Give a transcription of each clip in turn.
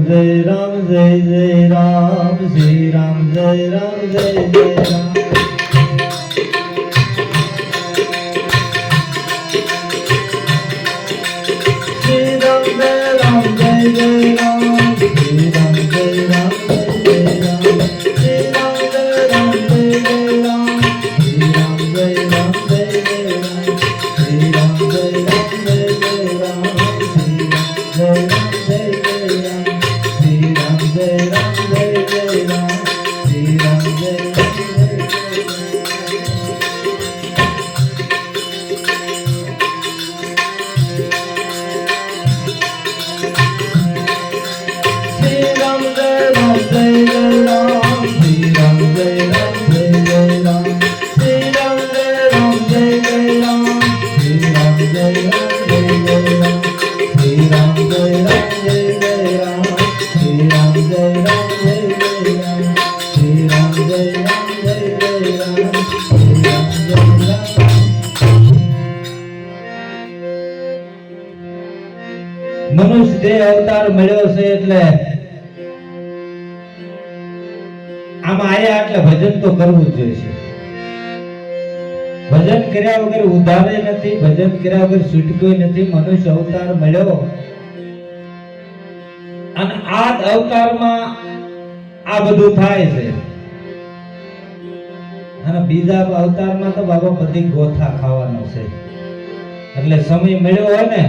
जय राम जय जय राम श्री राम जय राम जय जय राम श्री राम जय राम जय जय राम श्री राम जय राम जय जय राम श्री राम जय राम जय जय राम श्री राम जय राम जय जय राम श्री राम जय राम जय जय राम श्री राम जय राम जय जय राम श्री राम जय राम जय जय राम श्री राम जय राम जय श्री राम जय राम जय जय राम श्री राम जय राम जय जय राम श्री राम जय राम जय जय राम श्री राम जय राम जय जय राम श्री राम जय राम जय जय राम श्री राम जय राम जय जय राम श्री राम जय राम जय जय राम श्री राम जय राम મનુષ્ય દેહ અવતાર મળ્યો છે એટલે આમાં આયા એટલે ભજન તો કરવું જ જોઈએ. ભજન કર્યા વગર ઉધારે નથી, ભજન કર્યા વગર છૂટક્યો નથી. મનુષ્ય અવતાર મળ્યો અને આ અવતારમાં આ બધું થાય છે અને બીજા અવતારમાં તો બાબા બધી ગોથા ખાવાનો છે. એટલે સમય મળ્યો હોય ને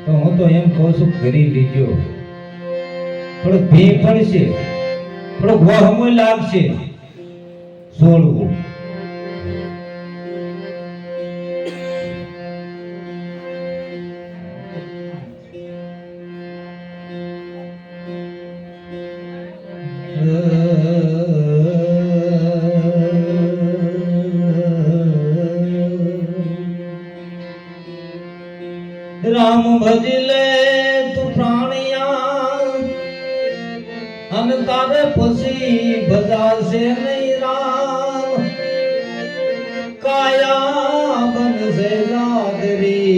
તો હું તો એમ કહું છું કરી લીજો. થોડુંક ભી પડશે, થોડુંક વહમું લાગશે છોડવું. राम भजले तू प्राणिया अन तारे पसी भजा से नहीं राम काया बन से जादरी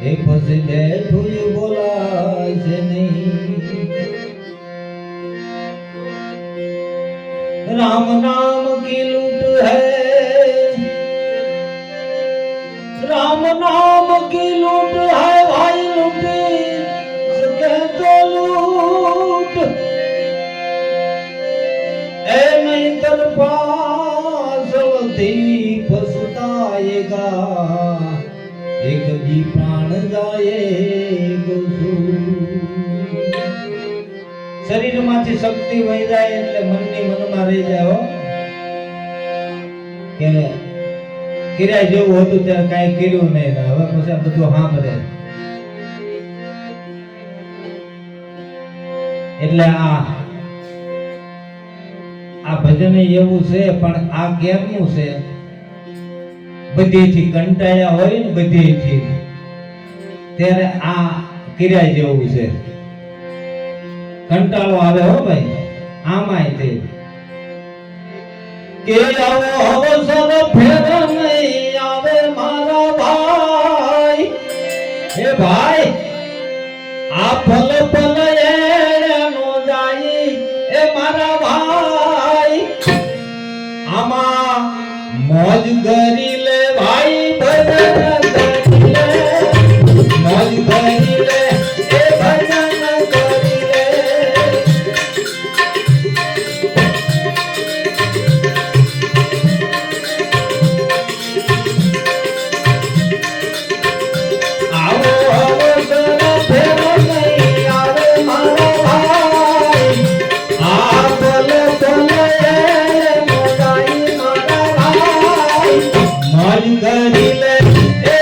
हे पसी बैठू बोला से नहीं. राम नाम की लूट है, राम नाम की लूट है भाई, लूटी सके तो लूट ए नहीं तर पासवती पछताएगा एक भी प्राण जाएगा. शरीर मांथी शक्ति वही जाए એટલે મનની મનમાં રહી જાય હો કે કિરાય જેવું હતું ત્યારે કાંઈ કર્યું નહીં, હવે પછી આ બધું સાંભળે. એટલે આ ભજન એવું છે પણ આ કેમનું છે? બધીથી કંટાળ્યા હોય ને બધીથી ત્યારે આ કિરાય જેવું છે. કંટાળો આવે હો ભાઈ આમાંય તે કે આવો અવસર ફેર નહીં આવે મારા ભાઈ. હે ભાઈ આ પલ પલ એનો જાય એ મારા ભાઈ. આમાં મોજ કરી લે ભાઈ, ભજન કરી લે મોજ કરી લે એ ભજન કરી લે. કરી લે એ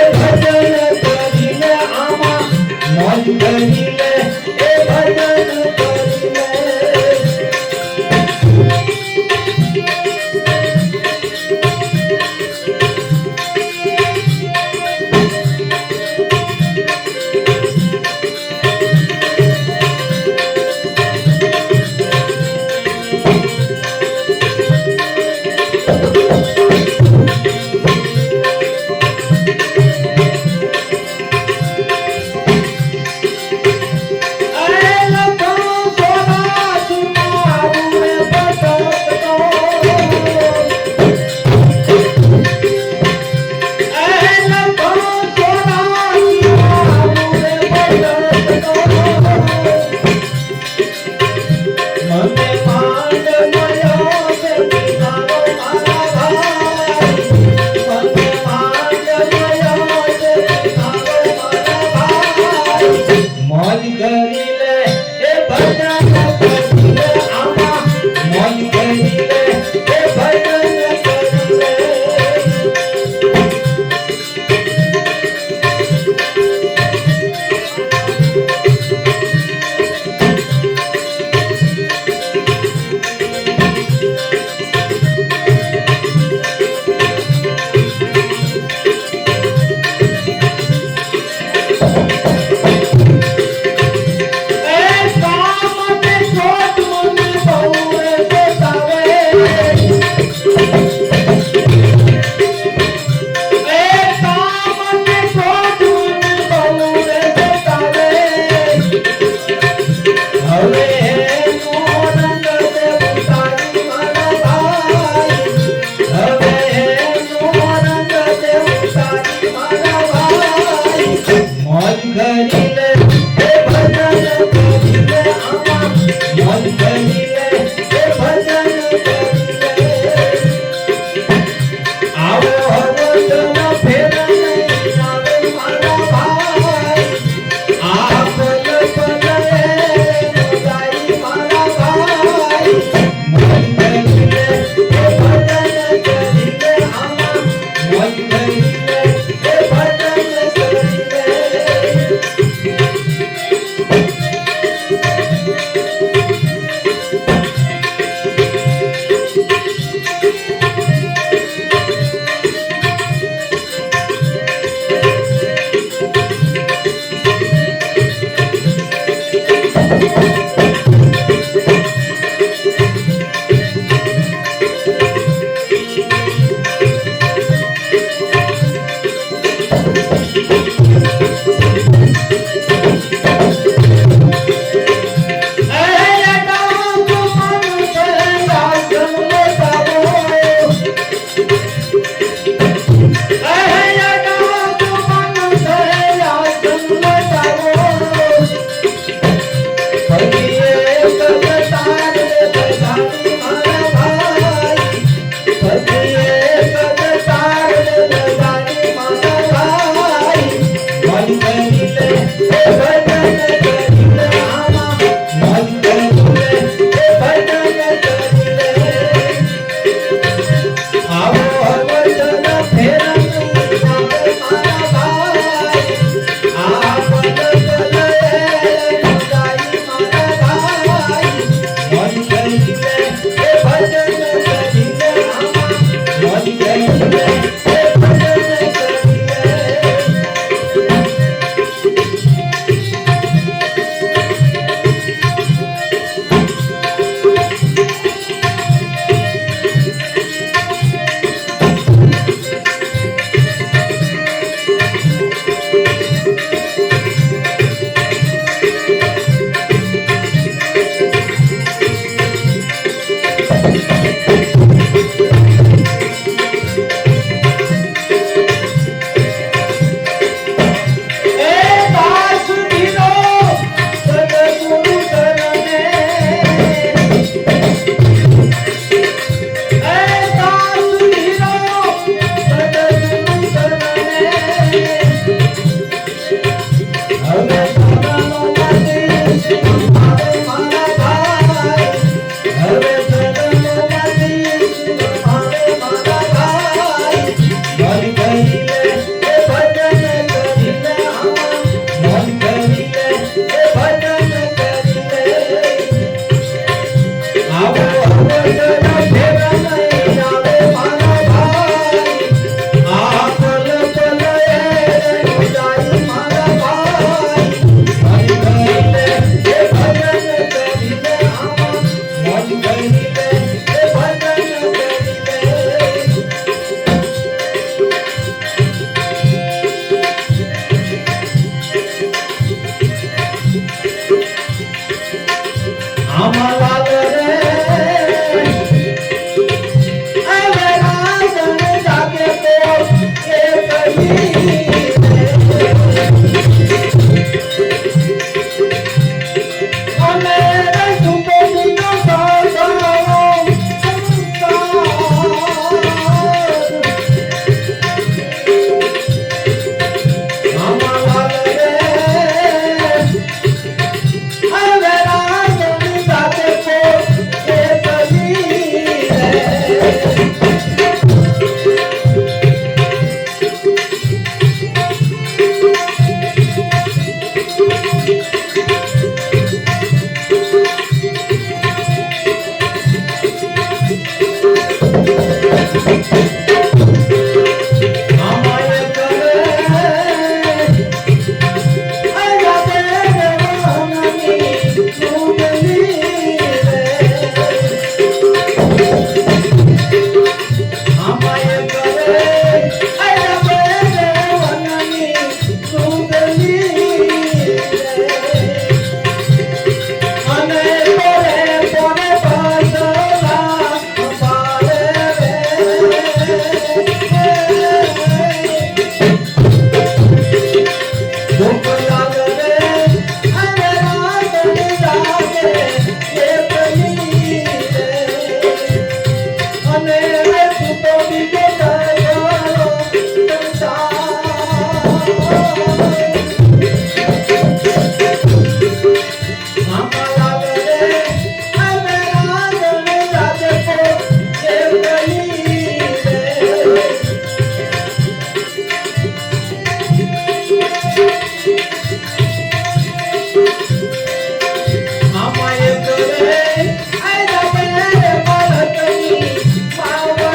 I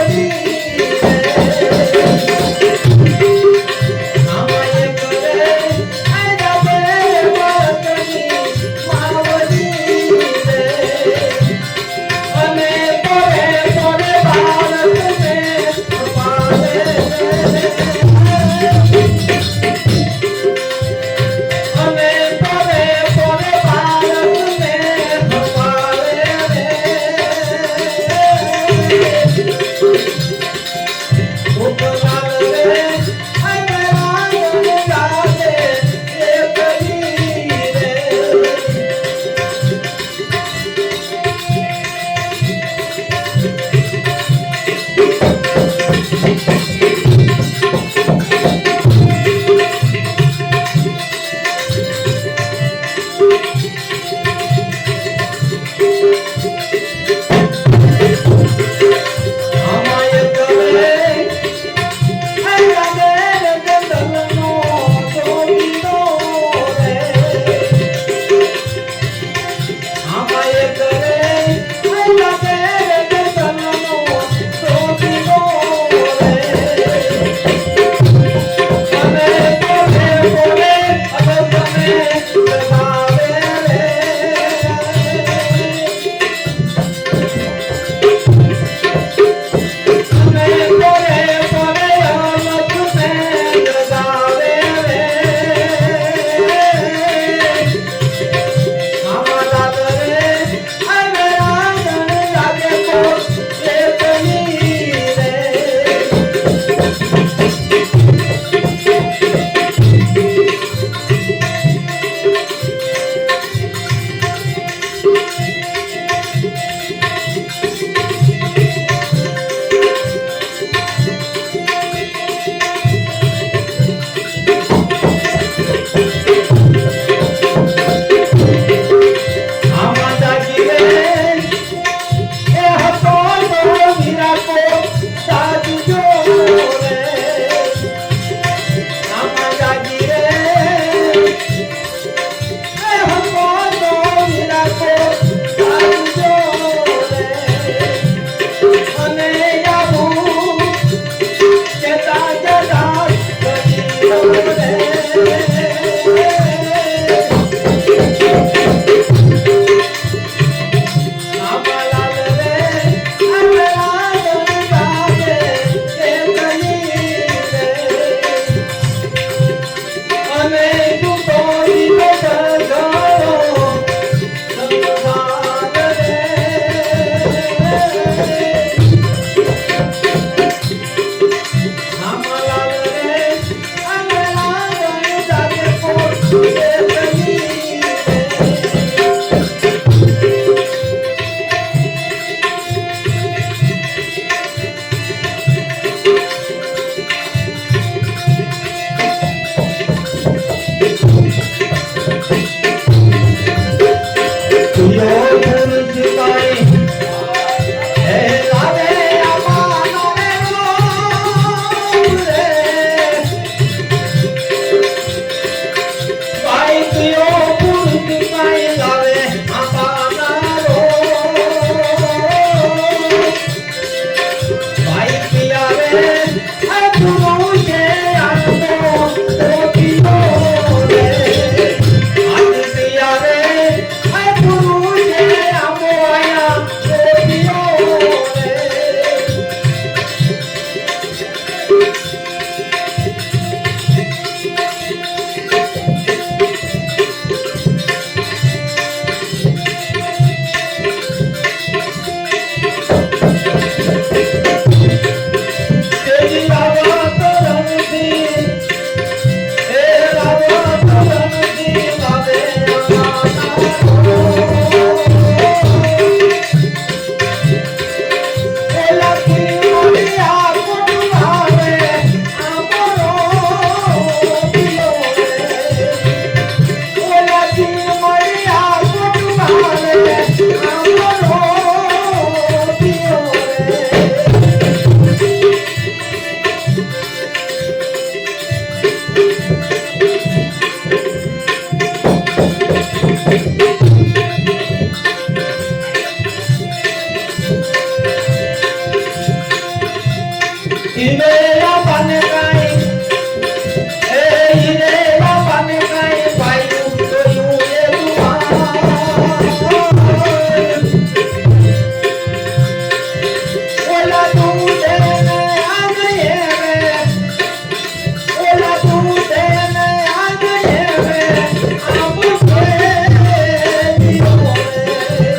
હિરે બાપાને કાઈ એ હિરે બાપાને કાઈ ભાઈ જોયું એ દુઆ ઓલા તું તેને આ ગયે રે ઓલા તું તેને આ ગયે રે આમ કે દિયો રે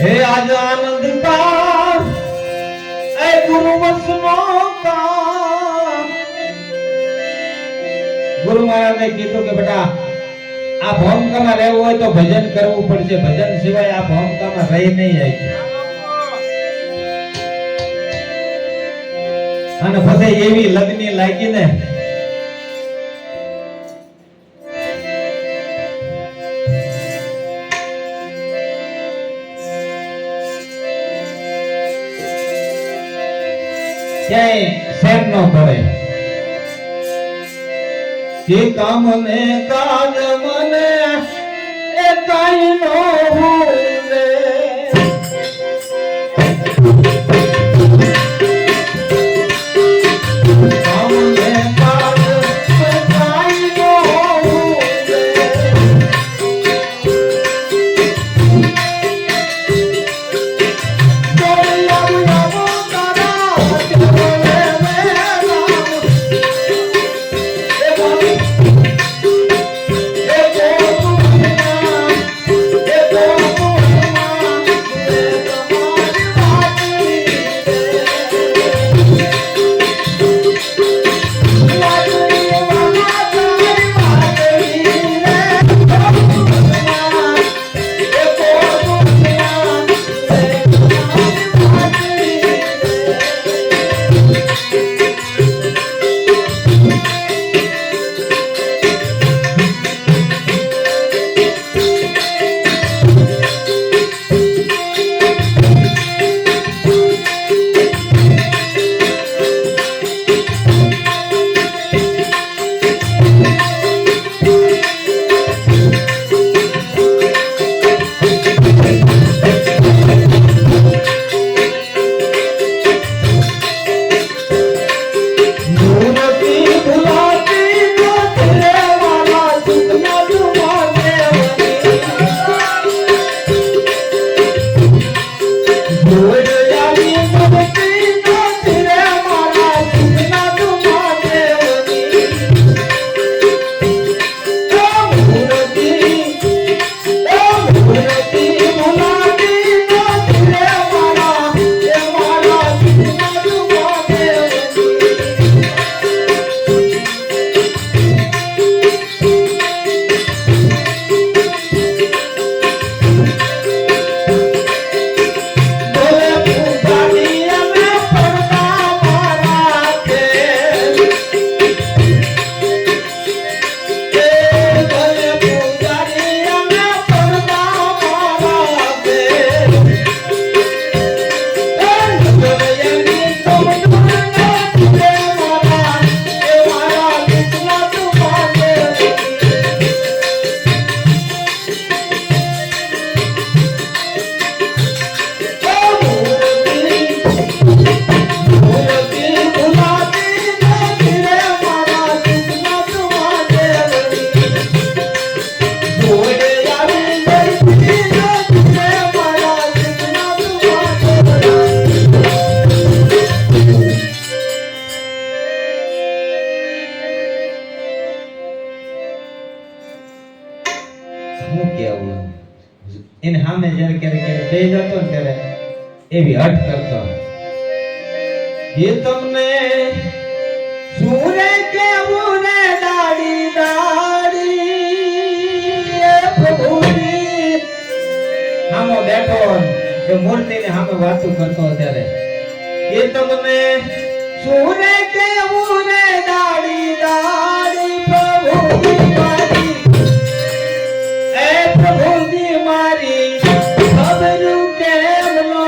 હે આજ આનંદ કા એ ગુરુ વસનો કા ગુરુ મહારાજે કીધું કે બેટા આ ભોમકામાં રહેવું હોય તો ભજન કરવું પડશે, ભજન સિવાય આ ભોમકામાં રહી નહીં આવી. અને પછી એવી લગ્ની લાગી ને ક્યાંય શેર ન પડે કે કામ ને કાજ મને એ કાઈ નો ભૂલે. કામ ને કાજ એ કાઈ નો ભૂલે. એને સામે જ્યારે ક્યારેક બે જતો ને ત્યારે એવી હટ કરતો એ તમને સુરે કેવું ને દાડી દાડી એ પ્રભુજી સામો બેઠો એ મૂર્તિને સામે વાતું કરતો ત્યારે એ તમને સુરે કેવું ને દાડી દાડી પ્રભુજી મારી એ પ્રભુજી મારી ખબર કેમ નો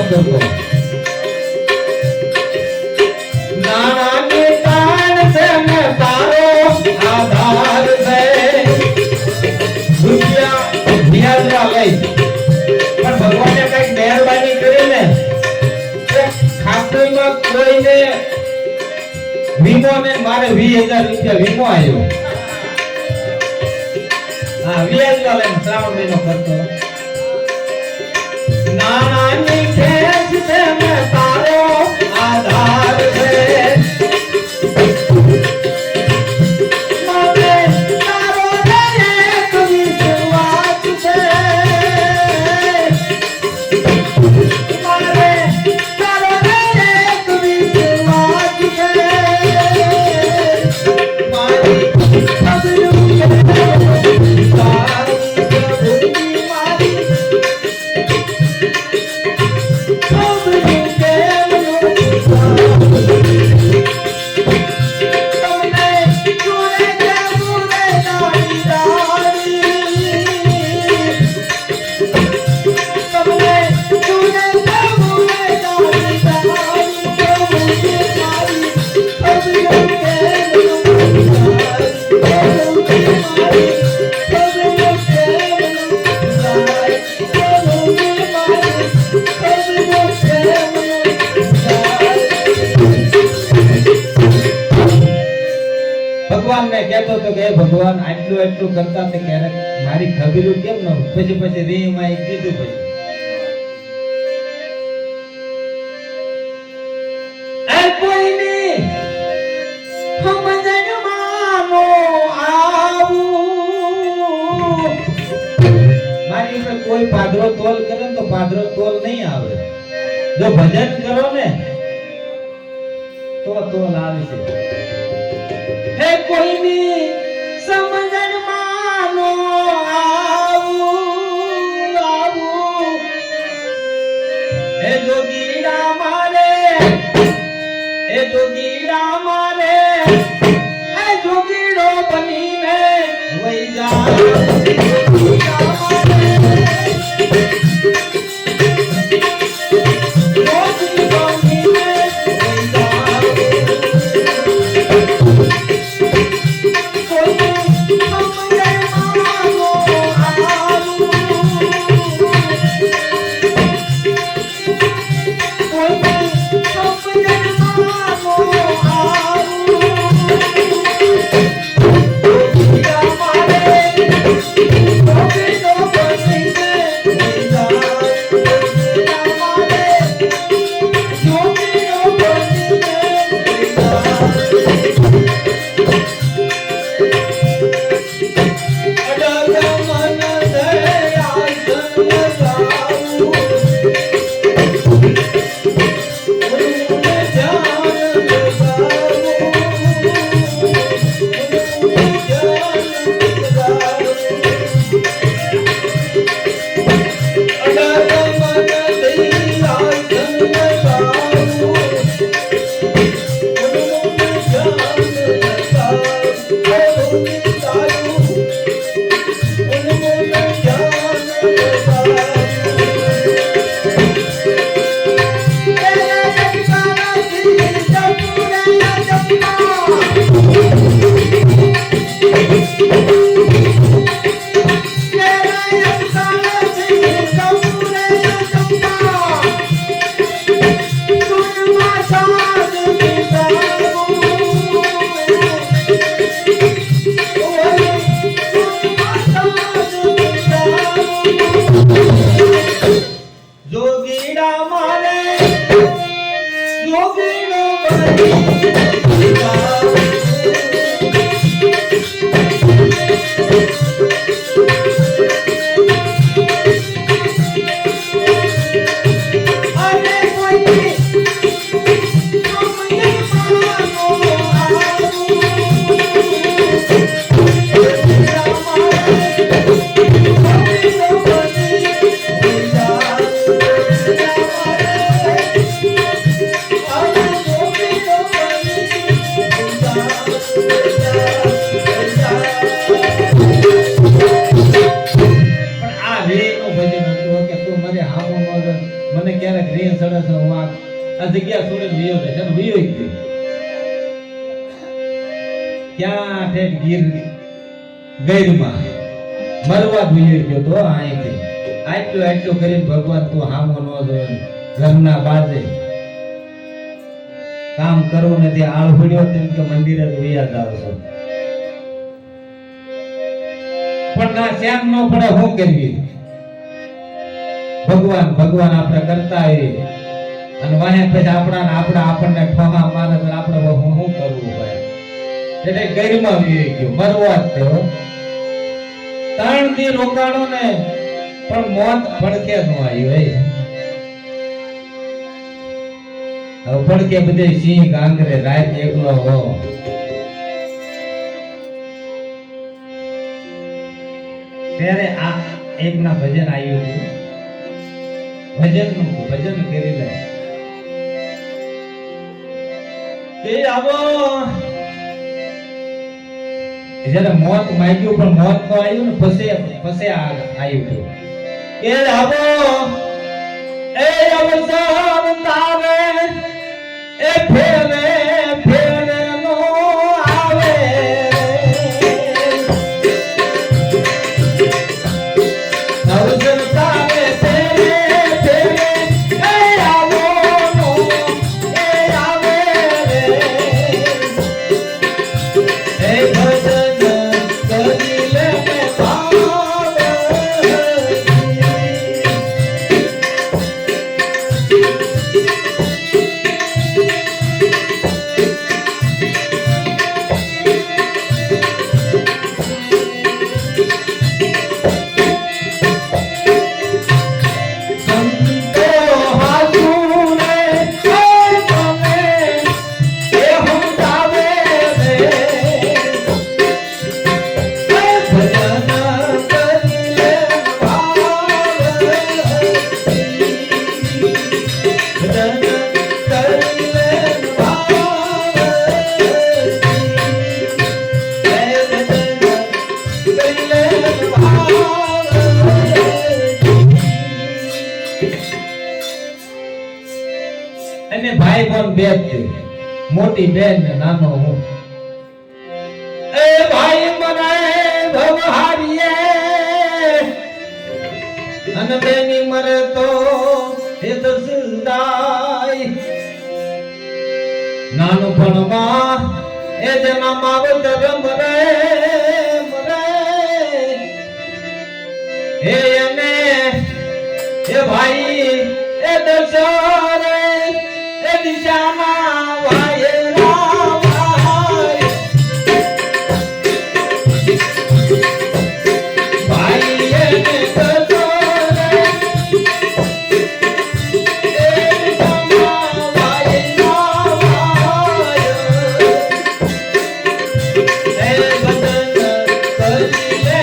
કરતો નાનાની તાણ છે ને તારો આધાર છે રૂપિયા વ્યાજમાં લઈ પણ ભગવાને કઈક મહેરબાની કરીને ખાતરીમાં કોઈને વીમો ને મારે 20,000 રૂપિયા વીમો આવ્યો હા વ્યાજમાં લઈને શ્રાવણ મહિનો કરતો નાનાની ખેંચ છે ને તારો આધાર છે ભગવાન ને કહેતો તો કે ભગવાન આટલું આટલું કરતા તે ક્યારેક મારી ખબીરું કેમ ન પછી રીમાં કીધું પછી એ કોઈની સમજણ માનો આવું મારી ઉપર કોઈ પાદરો તોલ કરે તો પાદરો તોલ નહીં આવે જો ભજન કરો ને તો તોલ આવે છે હે કોઈની સમજણ માનો આવું આવું હે જોગીડા મારે હે જોગીડા મારે હે જોગીડો બનીને વઈ જા જોગીડા મારે આ જગ્યા છોડીને વિયો છે ને વિયો ગયો ક્યાં ઠેઠ ગીર ગઈરમાં મરવા વિયો ગયો તો અહીંથી આટલું કરીને ભગવાન તું હામો ન જોયો ઘરના બાજે કામ કરવું નથી આળ પડ્યો તેમ કે મંદિરે વિયા જાવ છો પણ ના શ્યામ ન પડે શું કરવી ભગવાન આપણે કરતા હોય અને વાહે પછી આપણને ઠોહા મારે તો આપણે શું કરવું ભાઈ એટલે ગઈરમાં વી ગયો મરવા જ થયો 3 દી રોકાણો ને પણ મોત પડકે ન આવ્યું હવે પડકે બધે સિંહ ગાંગરે રાત એકલો હો ત્યારે આ એક ના ભજન આવ્યું ભજન કરી લે કે આવો જ્યારે મોત માંગ્યું પણ મોત તો આવ્યું ને પછી આવ્યું કે આવો એ અવસર તારે એ ફેરે નો આવે અવસર તારે ફેરે એ આવો નો એ આવે એ ભજન કરી લે અને ભાઈ બોન બે મોટી બેન ને નાનો હું એ ભાઈ મને ભવહારીએ અને બેની મરે તો એ દસદાય નાનો ભણમાં એ જેના માવતર મરે હે અને એ ભાઈ એ દશરે એ દિશામાં વાયરા ભાઈ એ દશરે એ દિશામાં વાયરા એ બદન કરી લે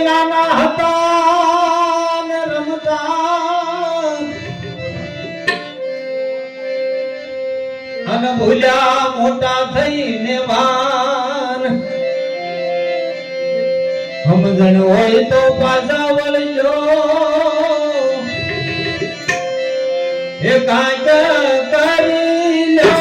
નાના હતા ને રમતા અને ભૂલ્યા મોટા થઈને વાન સમજણ હોય તો પાછા વળજો એ કાંઈક કરી લો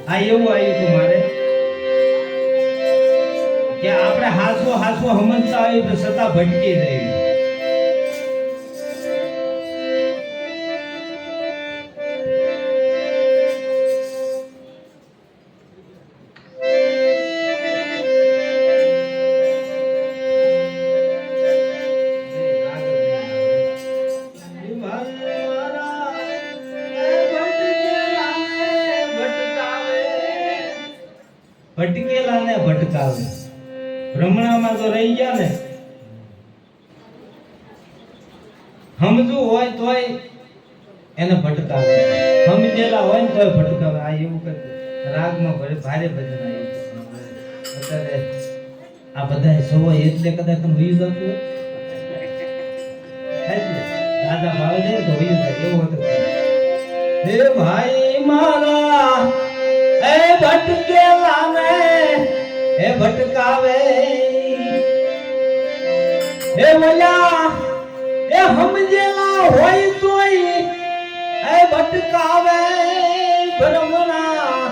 આ એવું આવ્યું હતું મારે કે આપણે હાસવો સમજતા હોય તો સતા ભટકી રહી. ભટકેલા ને ભટકાવે. ભ્રમણામાં તો રહી ગયા ને, સમજવું હોય તોય એને ભટકાવે, સમજેલા હોય ને તોય ભટકાવે. આ એવું કે રાગમાં ભારે ભજન આવ્યું. અત્યારે આ બધા સવો એટલે કદાચ તમે વયું જતું હોય દાદા ભાવે જાય તો વયું જાય એવું હતું. હે ભાઈ મારા એ ભટકેલા ને એ ભટકાવે, એ વયા એ સમજેલા હોય તોય એ ભટકાવે. ભ્રમણા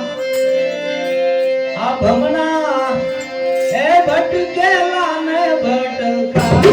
આ ભ્રમણા એ ભટકેલા ને ભટકાવે.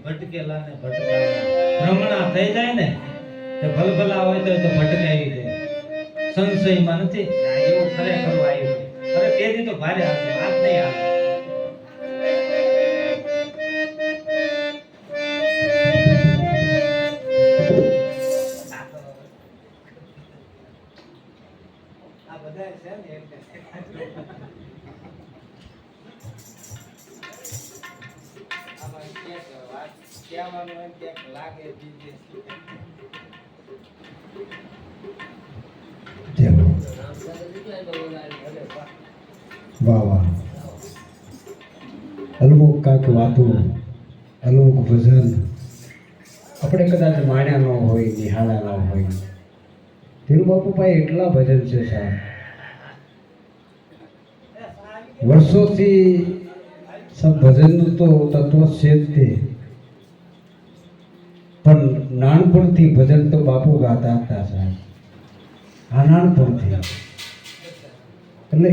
ભટકેલા ને ભટકાવા ભ્રમણા થઈ જાય ને તો ભલભલા હોય તો ભટકાવી દે. સંશયમાં નથી. એવું ખરેખર આવ્યું. અરે તેથી તો ભારે આવ્યું, વાત નહીં આવે. આ બધા છે ને વાહ વાહ, અલમુક કાંક વાતો, અલમુક ભજન આપણે કદાચ માણ્યા ન હોય, નિહાળ્યા ન હોય. ધીરુ બાપુ પાસે એટલા ભજન છે સાહેબ, વર્ષોથી સબ ભજનનું તો તત્વ છે જ તે, પણ નાનપણથી ભજન તો બાપુ ગાતા હતા સાહેબ. આ નાનપણથી એટલે